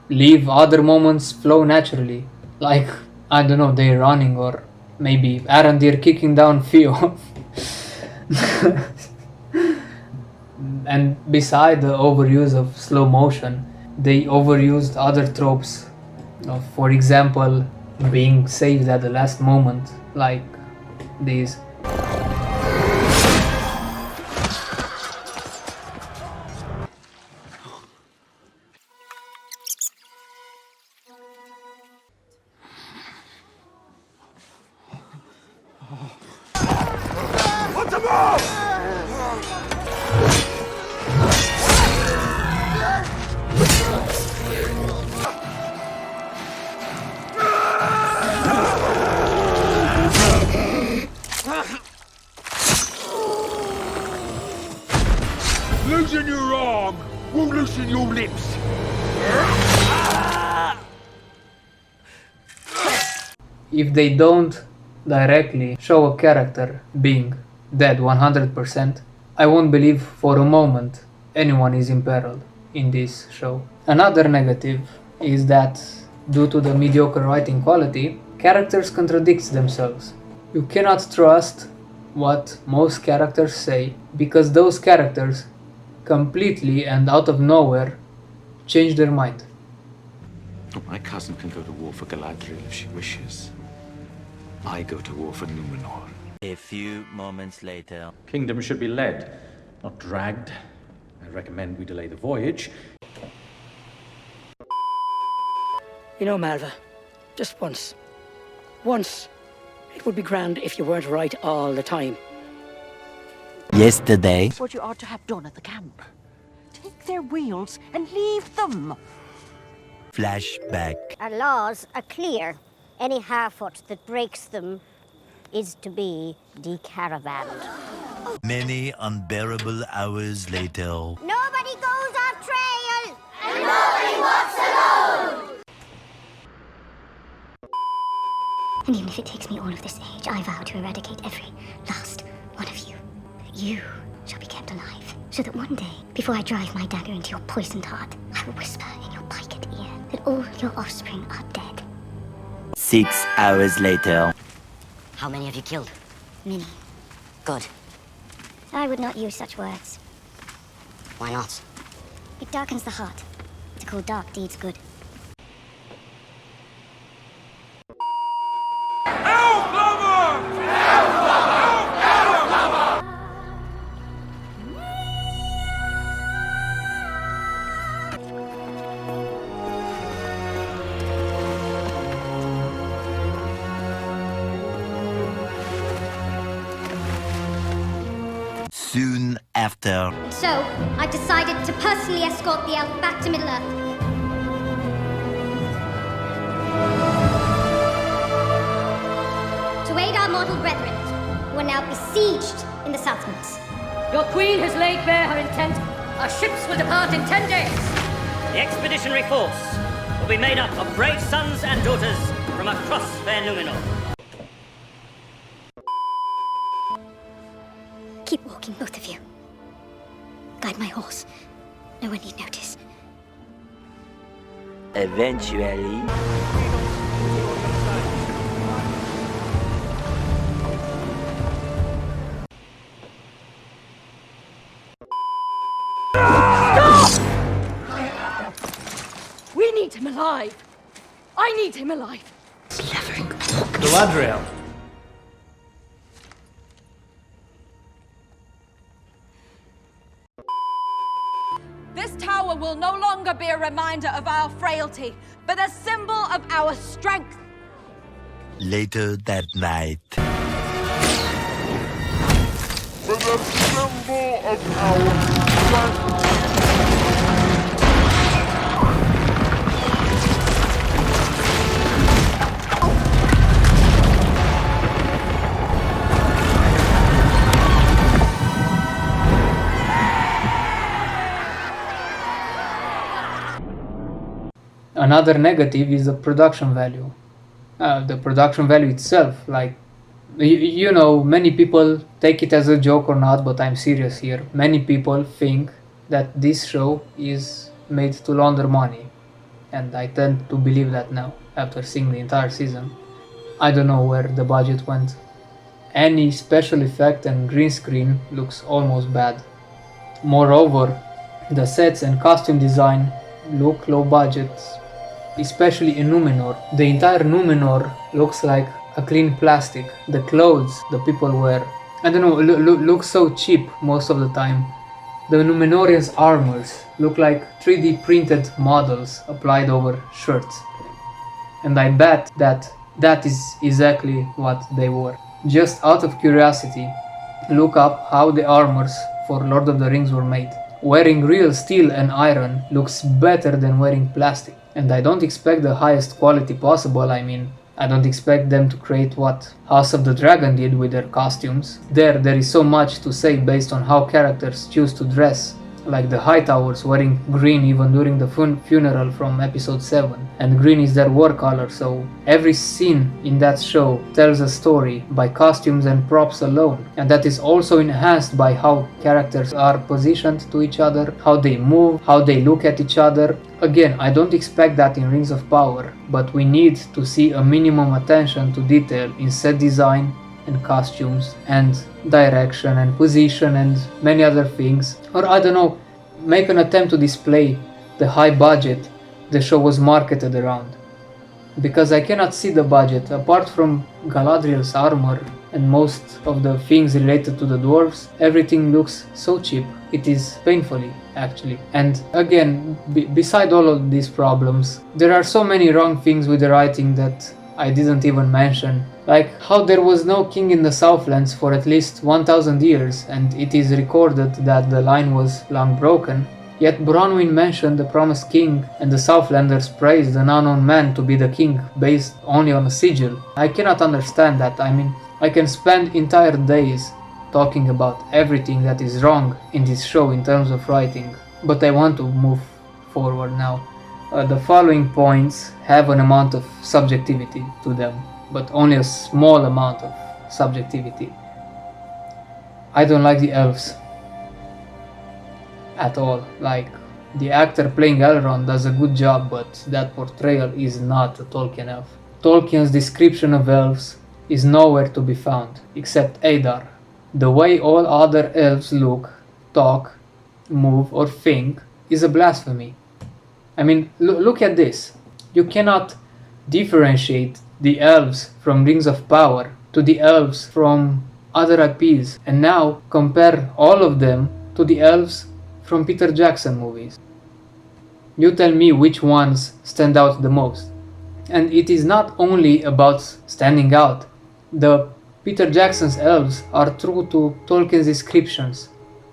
leave other moments flow naturally. Like, I don't know, they're running, or maybe Arandir kicking down Theo. And beside the overuse of slow motion, they overused other tropes. For example, being saved at the last moment, like these. Loosen your arm will loosen your lips. If they don't directly show a character being dead 100%, I won't believe for a moment anyone is imperiled in this show. Another negative is that due to the mediocre writing quality, characters contradict themselves. You cannot trust what most characters say, because those characters completely and out of nowhere change their mind. My cousin can go to war for Galadriel if she wishes. I go to war for Numenor. A few moments later. Kingdom should be led, not dragged. I recommend we delay the voyage. You know, Malva, just once, it would be grand if you weren't right all the time. Yesterday. What you ought to have done at the camp. Take their wheels and leave them. Flashback. Our laws are clear. Any half-foot that breaks them is to be decaravanned. Many unbearable hours later. Nobody goes off trail! And nobody walks alone! And even if it takes me all of this age, I vow to eradicate every last one of you. You shall be kept alive, so that one day, before I drive my dagger into your poisoned heart, I will whisper in your piked ear that all your offspring are dead. 6 hours later. How many have you killed? Many. Good. I would not use such words. Why not? It darkens the heart to call dark deeds good. Soon after. So, I've decided to personally escort the elf back to Middle-earth. To aid our mortal brethren, who are now besieged in the Southlands. Your queen has laid bare her intent. Our ships will depart in 10 days. The expeditionary force will be made up of brave sons and daughters from across fair Numenor. Keep walking, both of you. Guide my horse. No one need notice. Eventually. We need him alive. I need him alive. Slavering. Galadriel. This tower will no longer be a reminder of our frailty, but a symbol of our strength. Later that night. But a symbol of our strength. Another negative is the production value. The production value itself, like you know, many people take it as a joke or not, but I'm serious here. Many people think that this show is made to launder money, and I tend to believe that now after seeing the entire season. I don't know where the budget went. Any special effect and green screen looks almost bad. Moreover, the sets and costume design look low budget, especially in Numenor. The entire Numenor looks like a clean plastic. The clothes the people wear, I don't know, look so cheap most of the time. The Numenorians' armors look like 3D printed models applied over shirts. And I bet that is exactly what they wore. Just out of curiosity, look up how the armors for Lord of the Rings were made. Wearing real steel and iron looks better than wearing plastic. And I don't expect the highest quality possible. I mean, I don't expect them to create what House of the Dragon did with their costumes. There is so much to say based on how characters choose to dress, like the Hightowers wearing green even during the funeral from episode 7, and green is their war color, so every scene in that show tells a story by costumes and props alone, and that is also enhanced by how characters are positioned to each other, how they move, how they look at each other. Again, I don't expect that in Rings of Power, but we need to see a minimum attention to detail in set design and costumes and direction and position and many other things. Or I don't know, make an attempt to display the high budget the show was marketed around. Because I cannot see the budget. Apart from Galadriel's armor and most of the things related to the dwarves, everything looks so cheap. It is painfully, actually. And again, beside all of these problems, there are so many wrong things with the writing that I didn't even mention. Like how there was no king in the Southlands for at least 1000 years, and it is recorded that the line was long broken. Yet Bronwyn mentioned the promised king, and the Southlanders praised an unknown man to be the king based only on a sigil. I cannot understand that. I mean, I can spend entire days talking about everything that is wrong in this show in terms of writing, but I want to move forward now. The following points have an amount of subjectivity to them, but only a small amount of subjectivity. I don't like the elves at all. Like, the actor playing Elrond does a good job, but that portrayal is not a Tolkien elf. Tolkien's description of elves is nowhere to be found, except Adar. The way all other elves look, talk, move or think is a blasphemy. I mean, look at this. You cannot differentiate the elves from Rings of Power to the elves from other IPs, and now compare all of them to the elves from Peter Jackson movies. You tell me which ones stand out the most. And it is not only about standing out. The Peter Jackson's elves are true to Tolkien's descriptions.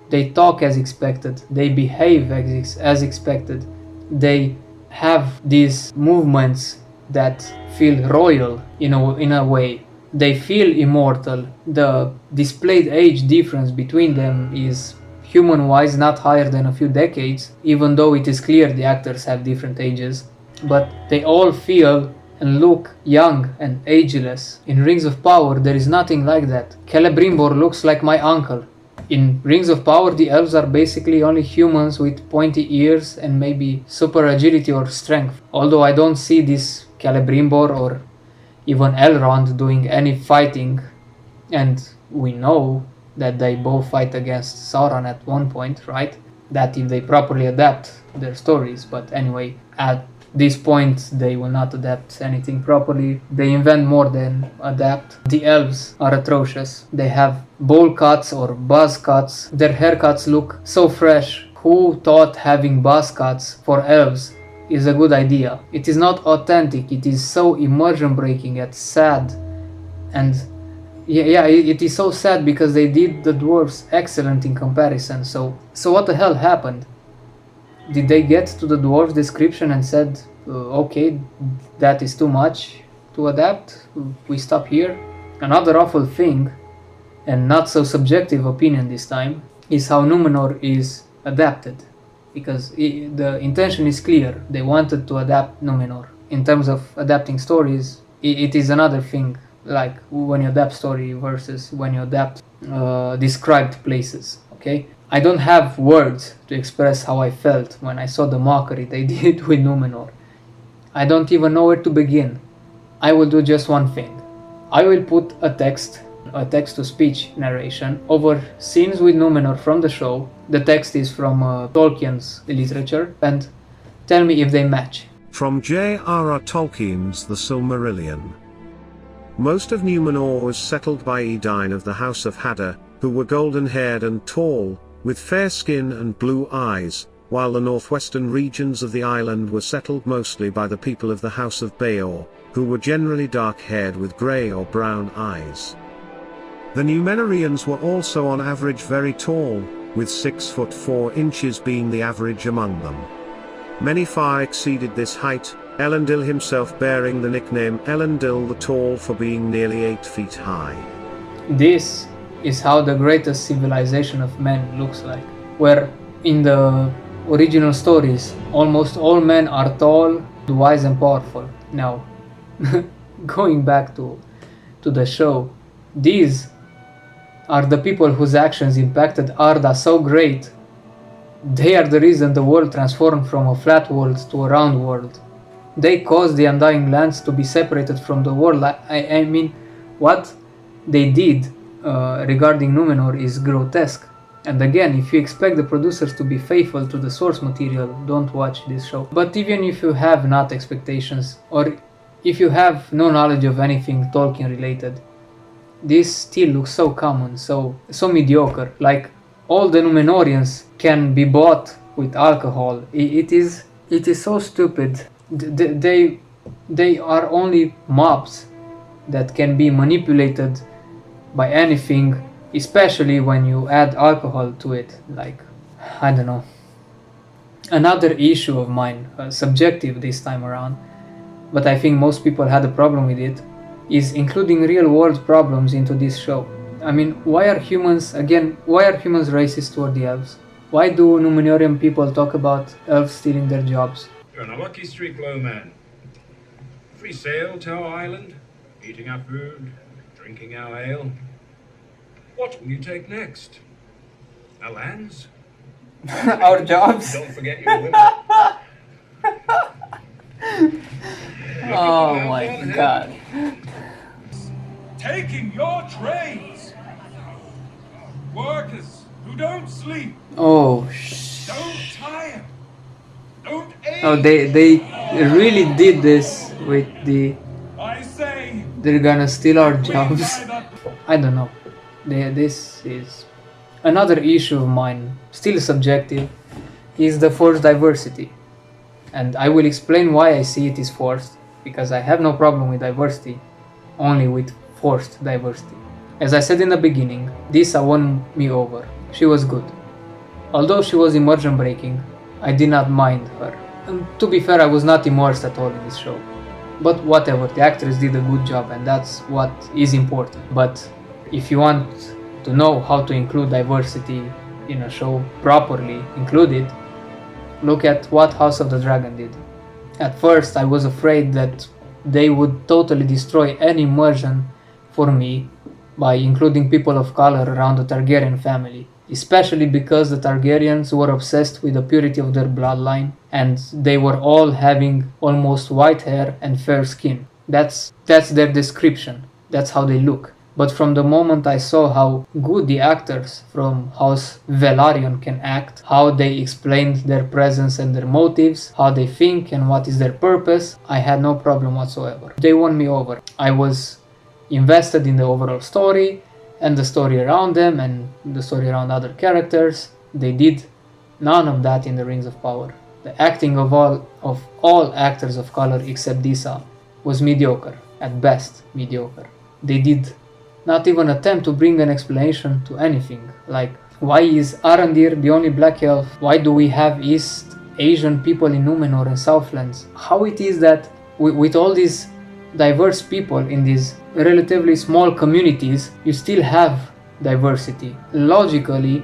They talk as expected, they behave as expected, they have these movements that feel royal in a way. They feel immortal. The displayed age difference between them is human-wise not higher than a few decades, even though it is clear the actors have different ages. But they all feel and look young and ageless. In Rings of Power there is nothing like that. Celebrimbor looks like my uncle. In Rings of Power the elves are basically only humans with pointy ears and maybe super agility or strength. Although I don't see this Celebrimbor or even Elrond doing any fighting, and we know that they both fight against Sauron at one point, right? That if they properly adapt their stories, but anyway, at this point they will not adapt anything properly. They invent more than adapt. The elves are atrocious. They have bowl cuts or buzz cuts. Their haircuts look so fresh. Who thought having buzz cuts for elves is a good idea? It is not authentic. It is so immersion breaking and sad. And yeah, it is so sad because they did the dwarves excellent in comparison. So what the hell happened? Did they get to the dwarves description and said, okay, that is too much to adapt, we stop here? Another awful thing, and not so subjective opinion this time, is how Numenor is adapted. Because the intention is clear, they wanted to adapt Numenor. In terms of adapting stories, it is another thing like when you adapt story versus when you adapt described places, okay? I don't have words to express how I felt when I saw the mockery they did with Numenor. I don't even know where to begin. I will do just one thing. I will put a text-to-speech narration over scenes with Numenor from the show. The text is from Tolkien's literature, and tell me if they match. From J.R.R. Tolkien's The Silmarillion. Most of Numenor was settled by Edain of the House of Hadar, who were golden-haired and tall, with fair skin and blue eyes, while the northwestern regions of the island were settled mostly by the people of the House of Beor, who were generally dark-haired with grey or brown eyes. The Numenorians were also on average very tall, with 6 foot 4 inches being the average among them. Many far exceeded this height, Elendil himself bearing the nickname Elendil the Tall for being nearly 8 feet high. This is how the greatest civilization of men looks like, where in the original stories almost all men are tall, wise and powerful. Now, going back to the show, these are the people whose actions impacted Arda so great. They are the reason the world transformed from a flat world to a round world. They caused the Undying Lands to be separated from the world. I mean, what they did regarding Numenor is grotesque. And again, if you expect the producers to be faithful to the source material, don't watch this show. But even if you have not expectations, or if you have no knowledge of anything Tolkien related, this still looks so common, so mediocre. Like, all the Numenorians can be bought with alcohol. It is so stupid. They are only mobs that can be manipulated by anything, especially when you add alcohol to it. Like, I don't know. Another issue of mine, subjective this time around, but I think most people had a problem with it, is including real world problems into this show. I mean, why are humans racist toward the elves? Why do Numenorian people talk about elves stealing their jobs? You're on a lucky streak, low man. Free sail to our island, eating our food, drinking our ale. What will you take next? Our lands? Our jobs? Don't forget your women. Oh my god. Taking your trades. Workers who don't sleep. Oh Don't tire. Don't age. Oh, they really did this with the... I say. They're gonna steal our jobs. I don't know. This is... Another issue of mine, still subjective, is the forced diversity. And I will explain why I see it is forced, because I have no problem with diversity, only with forced diversity. As I said in the beginning, Disa won me over. She was good. Although she was immersion breaking, I did not mind her. And to be fair, I was not immersed at all in this show. But whatever, the actress did a good job, and that's what is important. But if you want to know how to include diversity in a show properly, include it, look at what House of the Dragon did. At first I was afraid that they would totally destroy any immersion for me by including people of color around the Targaryen family, especially because the Targaryens were obsessed with the purity of their bloodline, and they were all having almost white hair and fair skin. That's their description, that's how they look. But from the moment I saw how good the actors from House Velaryon can act, how they explained their presence and their motives, how they think and what is their purpose, I had no problem whatsoever. They won me over. I was invested in the overall story and the story around them and the story around other characters. They did none of that in the Rings of Power. The acting of all actors of color except Disa was mediocre, at best mediocre. They did not even attempt to bring an explanation to anything, like why is Arondir the only black elf? Why do we have East Asian people in Numenor and Southlands? How it is that with all these diverse people in these relatively small communities, you still have diversity. Logically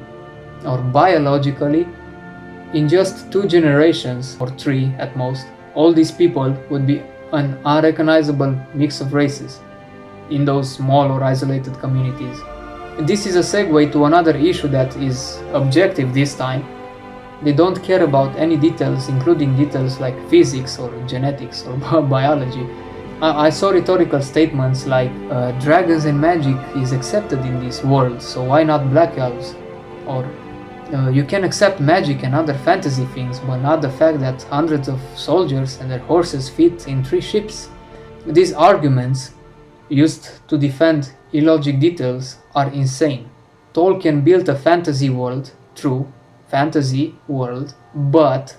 or biologically, in just 2 generations, or 3 at most, all these people would be an unrecognizable mix of races. in those small or isolated communities. This is a segue to another issue that is objective this time. They don't care about any details, including details like physics or genetics or biology. I saw rhetorical statements like, dragons and magic is accepted in this world, so why not black elves? Or, you can accept magic and other fantasy things, but not the fact that hundreds of soldiers and their horses fit in 3 ships. These arguments, used to defend illogic details, are insane. Tolkien built a fantasy world, true, fantasy world, but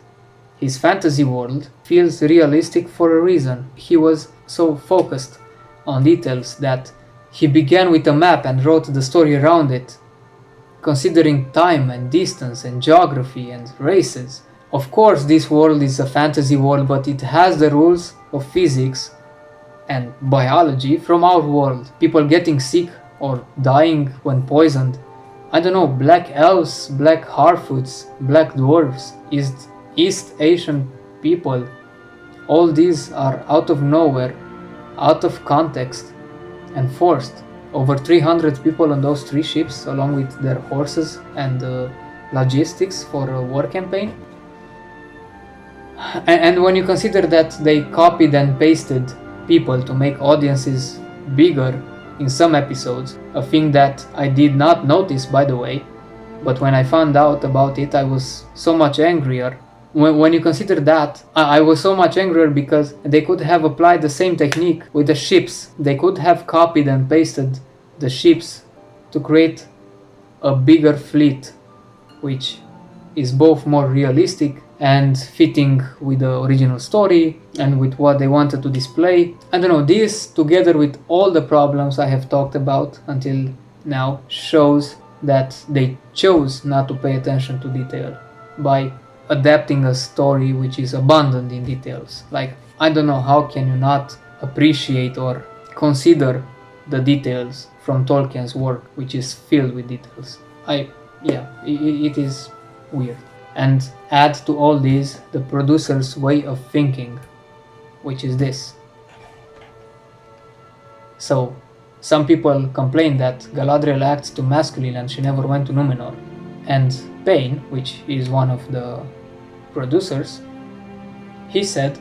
his fantasy world feels realistic for a reason. He was so focused on details that he began with a map and wrote the story around it, considering time and distance and geography and races. Of course, this world is a fantasy world, but it has the rules of physics and biology from our world. People getting sick or dying when poisoned. I don't know, black elves, black Harfoots, black dwarves, East Asian people. All these are out of nowhere, out of context, and forced. Over 300 people on those 3 ships, along with their horses and logistics for a war campaign. And when you consider that they copied and pasted people to make audiences bigger in some episodes, a thing that I did not notice, by the way, but when I found out about it, I was so much angrier. When you consider that, I was so much angrier because they could have applied the same technique with the ships. They could have copied and pasted the ships to create a bigger fleet, which is both more realistic and fitting with the original story and with what they wanted to display. I don't know, this together with all the problems I have talked about until now shows that they chose not to pay attention to detail by adapting a story which is abundant in details. Like, I don't know, how can you not appreciate or consider the details from Tolkien's work, which is filled with details? It is weird. And add to all this the producer's way of thinking, which is this. So, some people complain that Galadriel acts too masculine and she never went to Numenor. And Payne, which is one of the producers, he said,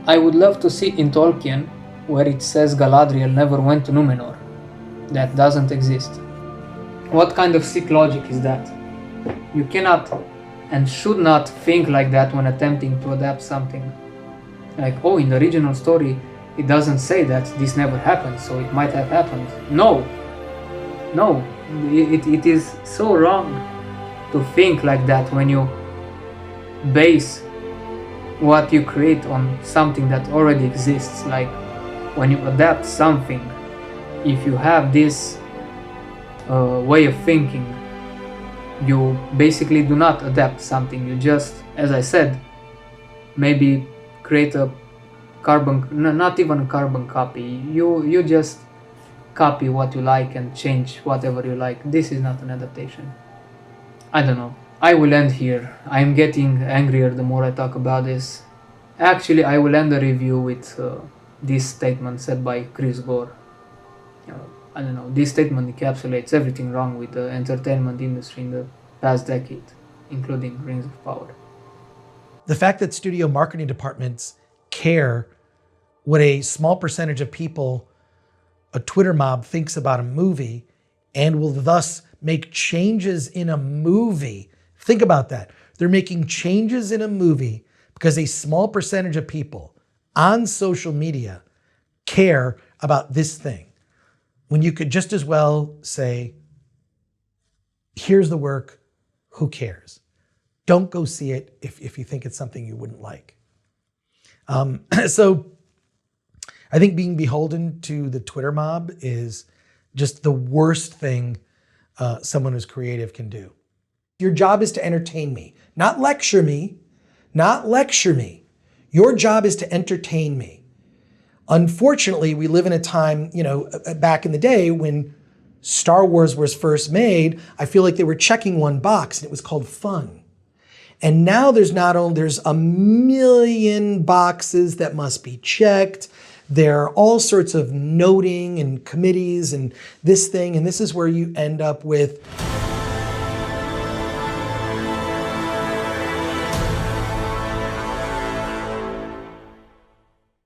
I would love to see in Tolkien where it says Galadriel never went to Numenor. That doesn't exist. What kind of sick logic is that? You cannot and should not think like that when attempting to adapt something. Like, oh, in the original story it doesn't say that this never happened, so it might have happened. No, it is so wrong to think like that when you base what you create on something that already exists. Like, when you adapt something, if you have this way of thinking, you basically do not adapt something. You just, as I said, maybe create a not even a carbon copy. You just copy what you like and change whatever you like. This is not an adaptation. I don't know. I will end here. I'm getting angrier the more I talk about this. Actually, I will end the review with this statement said by Chris Gore. I don't know, this statement encapsulates everything wrong with the entertainment industry in the past decade, including Rings of Power. The fact that studio marketing departments care what a small percentage of people, a Twitter mob, thinks about a movie and will thus make changes in a movie. Think about that. They're making changes in a movie because a small percentage of people on social media care about this thing. When you could just as well say, here's the work, who cares? Don't go see it if you think it's something you wouldn't like. So I think being beholden to the Twitter mob is just the worst thing someone who's creative can do. Your job is to entertain me, not lecture me, not lecture me. Your job is to entertain me. Unfortunately, we live in a time, back in the day when Star Wars was first made, I feel like they were checking one box and it was called fun. And now there's a million boxes that must be checked. There are all sorts of noting and committees and this thing. And this is where you end up with